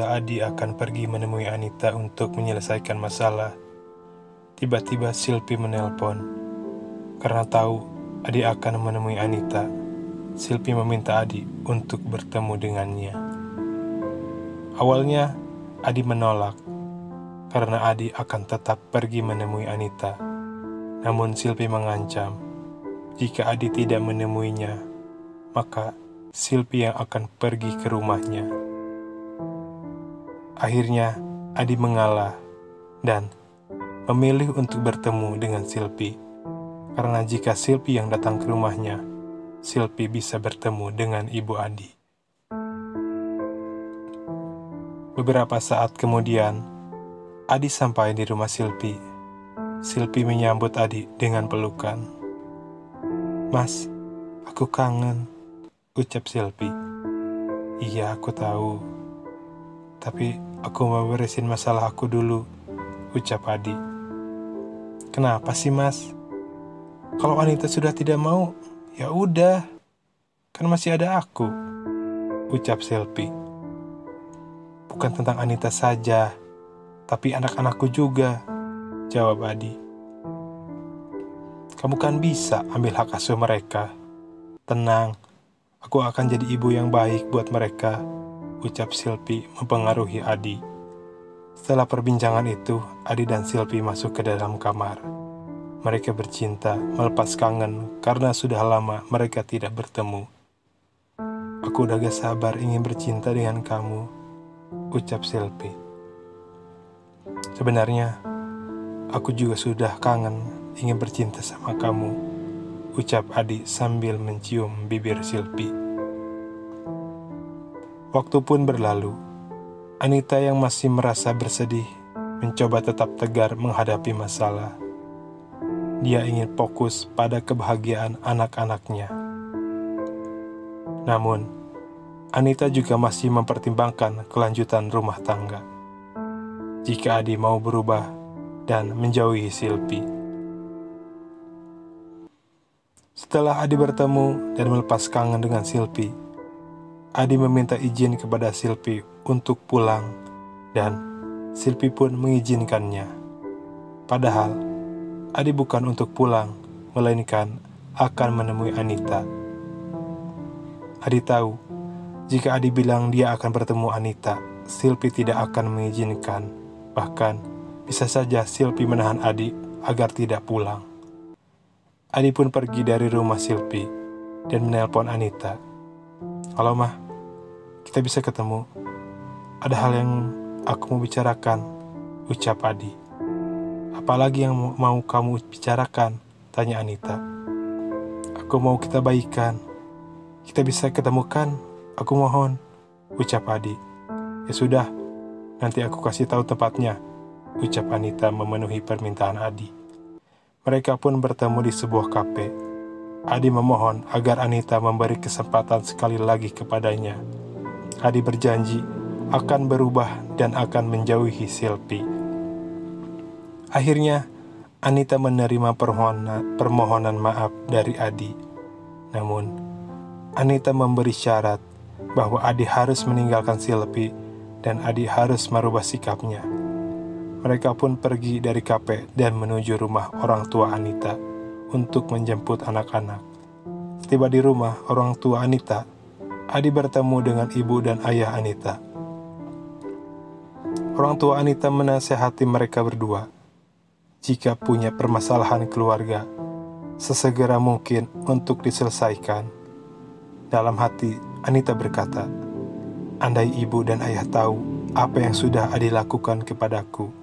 jika Adi akan pergi menemui Anita untuk menyelesaikan masalah, tiba-tiba Silpi menelpon. Karena tahu Adi akan menemui Anita, Silpi meminta Adi untuk bertemu dengannya. Awalnya Adi menolak, karena Adi akan tetap pergi menemui Anita. Namun Silpi mengancam, jika Adi tidak menemuinya, maka Silpi yang akan pergi ke rumahnya. Akhirnya Adi mengalah dan memilih untuk bertemu dengan Silpi, karena jika Silpi yang datang ke rumahnya, Silpi bisa bertemu dengan ibu Adi. Beberapa saat kemudian, Adi sampai di rumah Silpi. Silpi menyambut Adi dengan pelukan. "Mas, aku kangen," ucap Silpi. "Iya, aku tahu. Tapi aku mau beresin masalah aku dulu," ucap Adi. "Kenapa sih, Mas? Kalau Anita sudah tidak mau, ya udah. Kan masih ada aku," ucap Silpi. "Bukan tentang Anita saja, tapi anak-anakku juga," jawab Adi. "Kamu kan bisa ambil hak asuh mereka. Tenang, aku akan jadi ibu yang baik buat mereka," ucap Silpi mempengaruhi Adi. Setelah perbincangan itu, Adi dan Silpi masuk ke dalam kamar. Mereka bercinta, melepas kangen karena sudah lama mereka tidak bertemu. "Aku udah gak sabar ingin bercinta dengan kamu," ucap Silpi. "Sebenarnya, aku juga sudah kangen ingin bercinta sama kamu," ucap Adi sambil mencium bibir Silpi. Waktu pun berlalu. Anita yang masih merasa bersedih mencoba tetap tegar menghadapi masalah. Dia ingin fokus pada kebahagiaan anak-anaknya. Namun, Anita juga masih mempertimbangkan kelanjutan rumah tangga. Jika Adi mau berubah dan menjauhi Silpi. Setelah Adi bertemu dan melepas kangen dengan Silpi, Adi meminta izin kepada Silpi untuk pulang dan Silpi pun mengizinkannya. Padahal Adi bukan untuk pulang, melainkan akan menemui Anita. Adi tahu, jika Adi bilang dia akan bertemu Anita, Silpi tidak akan mengizinkan. Bahkan, bisa saja Silpi menahan Adi agar tidak pulang. Adi pun pergi dari rumah Silpi dan menelpon Anita. "Halo, Mah, kita bisa ketemu. Ada hal yang aku mau bicarakan," ucap Adi. "Apalagi yang mau kamu bicarakan?" tanya Anita. "Aku mau kita baikan. Kita bisa ketemu kan? Aku mohon," ucap Adi. "Ya sudah, nanti aku kasih tahu tempatnya," ucap Anita memenuhi permintaan Adi. Mereka pun bertemu di sebuah kafe. Adi memohon agar Anita memberi kesempatan sekali lagi kepadanya. Adi berjanji akan berubah dan akan menjauhi Silpi. Akhirnya, Anita menerima permohonan maaf dari Adi. Namun, Anita memberi syarat bahwa Adi harus meninggalkan Silpi dan Adi harus merubah sikapnya. Mereka pun pergi dari kafe dan menuju rumah orang tua Anita untuk menjemput anak-anak. Setiba di rumah orang tua Anita, Adi bertemu dengan ibu dan ayah Anita. Orang tua Anita menasihati mereka berdua, jika punya permasalahan keluarga, sesegera mungkin untuk diselesaikan. Dalam hati, Anita berkata, "Andai ibu dan ayah tahu apa yang sudah Adi lakukan kepadaku."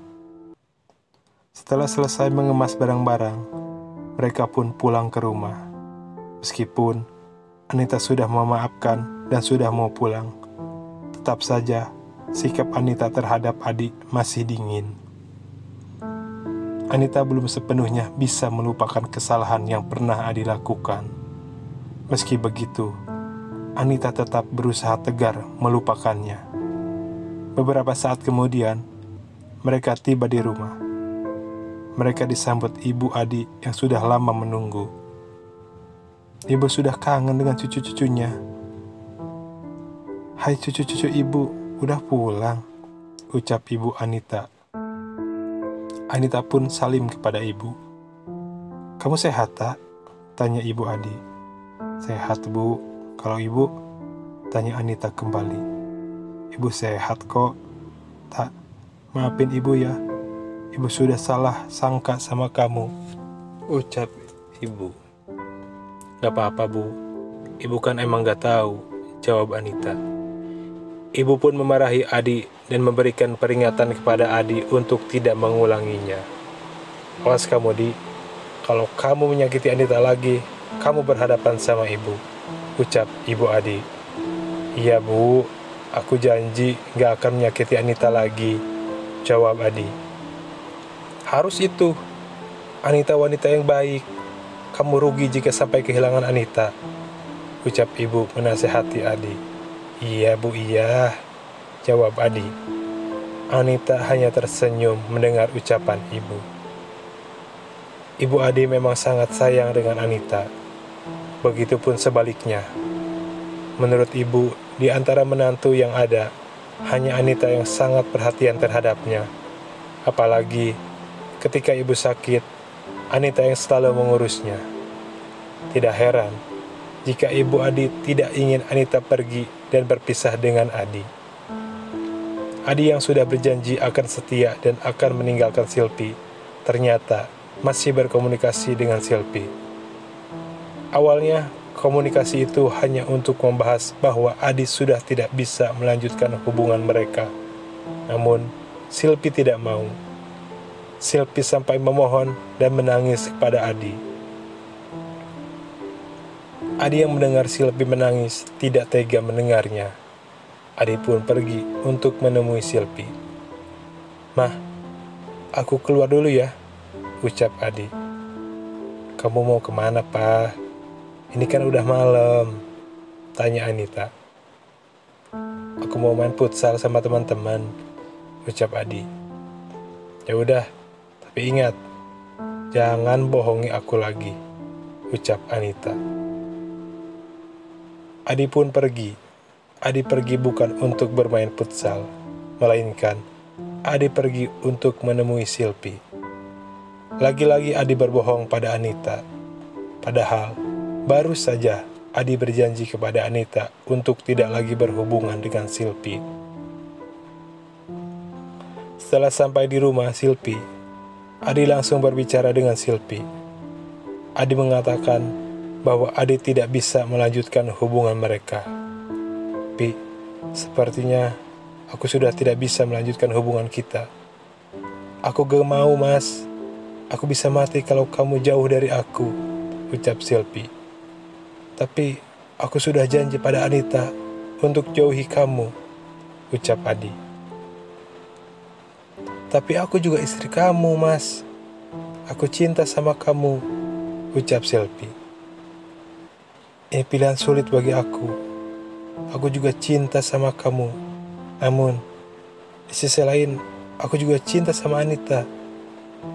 Setelah selesai mengemas barang-barang, mereka pun pulang ke rumah. Meskipun Anita sudah memaafkan dan sudah mau pulang, tetap saja sikap Anita terhadap Adi masih dingin. Anita belum sepenuhnya bisa melupakan kesalahan yang pernah Adi lakukan. Meski begitu, Anita tetap berusaha tegar melupakannya. Beberapa saat kemudian, mereka tiba di rumah. Mereka disambut ibu Adi yang sudah lama menunggu. Ibu sudah kangen dengan cucu-cucunya. "Hai cucu-cucu ibu, udah pulang?" ucap Ibu Anita. Anita pun salim kepada ibu. Kamu sehat, tak? Tanya Ibu Adi. Sehat, Bu. Kalau Ibu? Tanya Anita kembali. Ibu sehat kok, tak? Maafin Ibu ya. Ibu sudah salah sangka sama kamu, ucap Ibu. Gak apa-apa, Bu. Ibu kan emang gak tahu, jawab Anita. Ibu pun memarahi Adi dan memberikan peringatan kepada Adi untuk tidak mengulanginya. Awas kamu, Di. Kalau kamu menyakiti Anita lagi, kamu berhadapan sama ibu, ucap Ibu Adi. Iya, Bu. Aku janji gak akan menyakiti Anita lagi, jawab Adi. Harus itu. Anita wanita yang baik. Kamu rugi jika sampai kehilangan Anita, ucap ibu menasehati Adi. Iya, Bu, iya, jawab Adi. Anita hanya tersenyum mendengar ucapan ibu. Ibu Adi memang sangat sayang dengan Anita. Begitupun sebaliknya. Menurut ibu, di antara menantu yang ada, hanya Anita yang sangat perhatian terhadapnya. Apalagi ketika ibu sakit, Anita yang selalu mengurusnya. Tidak heran jika Ibu Adi tidak ingin Anita pergi dan berpisah dengan Adi. Adi yang sudah berjanji akan setia dan akan meninggalkan Silpi, ternyata masih berkomunikasi dengan Silpi. Awalnya, komunikasi itu hanya untuk membahas bahwa Adi sudah tidak bisa melanjutkan hubungan mereka. Namun, Silpi tidak mau. Silpi sampai memohon dan menangis kepada Adi. Adi yang mendengar Silpi menangis tidak tega mendengarnya. Adi pun pergi untuk menemui Silpi. Mah, aku keluar dulu ya, ucap Adi. Kamu mau kemana, Pak? Ini kan udah malam, tanya Anita. Aku mau main futsal sama teman-teman, ucap Adi. Ya udah, tapi ingat, jangan bohongi aku lagi, ucap Anita. Adi pun pergi. Adi pergi bukan untuk bermain futsal, melainkan Adi pergi untuk menemui Silpi. Lagi-lagi Adi berbohong pada Anita. Padahal, baru saja Adi berjanji kepada Anita untuk tidak lagi berhubungan dengan Silpi. Setelah sampai di rumah Silpi, Adi langsung berbicara dengan Silpi. Adi mengatakan bahwa Adi tidak bisa melanjutkan hubungan mereka. Pi, sepertinya aku sudah tidak bisa melanjutkan hubungan kita. Aku gak mau, Mas. Aku bisa mati kalau kamu jauh dari aku, ucap Silpi. Tapi aku sudah janji pada Anita untuk jauhi kamu, ucap Adi. Tapi aku juga istri kamu, Mas. Aku cinta sama kamu, ucap Silpi. Ini pilihan sulit bagi aku. Aku juga cinta sama kamu. Namun, di sisi lain, aku juga cinta sama Anita,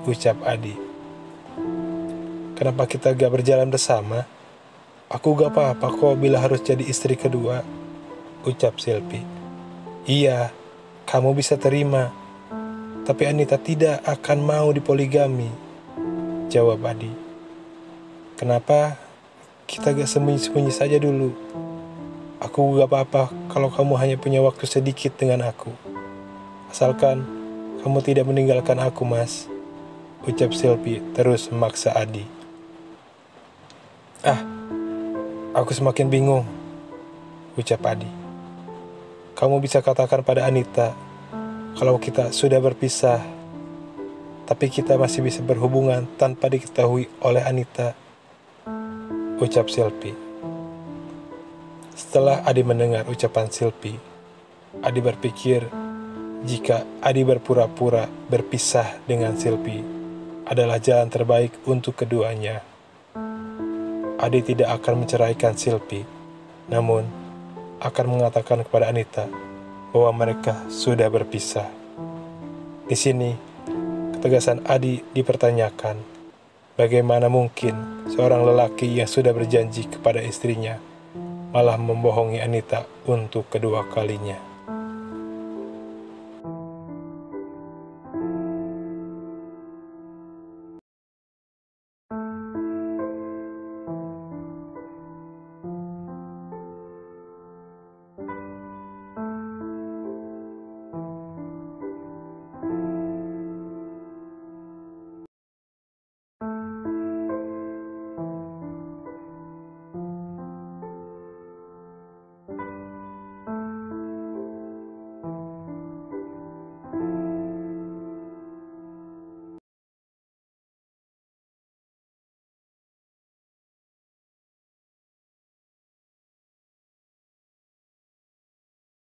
ucap Adi. Kenapa kita gak berjalan bersama? Aku gak apa-apa kok bila harus jadi istri kedua, ucap Silpi. Iya, kamu bisa terima. Tapi Anita tidak akan mau dipoligami, jawab Adi. Kenapa kita gak sembunyi-sembunyi saja dulu? Aku gak apa-apa kalau kamu hanya punya waktu sedikit dengan aku. Asalkan kamu tidak meninggalkan aku, Mas, ucap Silpi terus memaksa Adi. Aku semakin bingung, ucap Adi. Kamu bisa katakan pada Anita kalau kita sudah berpisah, tapi kita masih bisa berhubungan tanpa diketahui oleh Anita, ucap Silpi. Setelah Adi mendengar ucapan Silpi, Adi berpikir jika Adi berpura-pura berpisah dengan Silpi adalah jalan terbaik untuk keduanya. Adi tidak akan menceraikan Silpi, namun akan mengatakan kepada Anita bahwa mereka sudah berpisah. Di sini, ketegasan Adi dipertanyakan. Bagaimana mungkin seorang lelaki yang sudah berjanji kepada istrinya malah membohongi Anita untuk kedua kalinya?